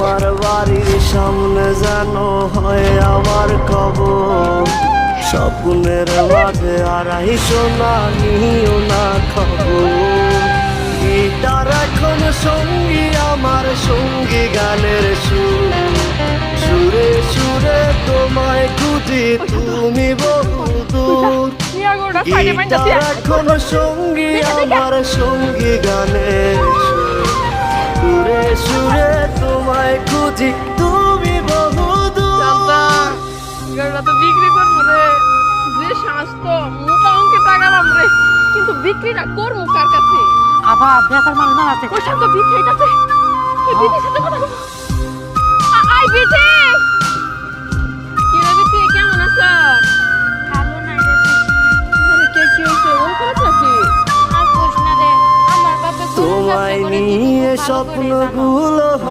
তোমার বাড়ির সামনে যেন হয় আমার কবর। স্বপ্নের মাঝে আড়াই সোনা নিও না খবর। গিটার এখন সঙ্গী আমার, সঙ্গী গানের সুর। সুরে সুরে তোমায় খুঁজি তুমি বহুদূর। গিটার এখন সঙ্গী আমার, সঙ্গী গানের সুর। সুরে সুরে তোমায় খুঁজি তুমি বহুদূর। গাড়িটা তো বিক্রি করবো রে, যে স্বাস্থ্য মোটা অঙ্কে টাকা পাম রে, কিন্তু বিক্রিটা করবো কার কাছে? আবার বেচার মানুষ না আছে। ওই সাথে বিক্রি হইতাছে, এই বিক্রির সাথে কথা বলবো। আই বিক্রি, কি রে বিক্রি, কেমন আছো? ভালো নাই রে। আরে কে কি হইছে, মন খারাপ নাকি? আর কোশ না রে, আমার বাপে তোমায় নিয়ে স্বপ্নগুলো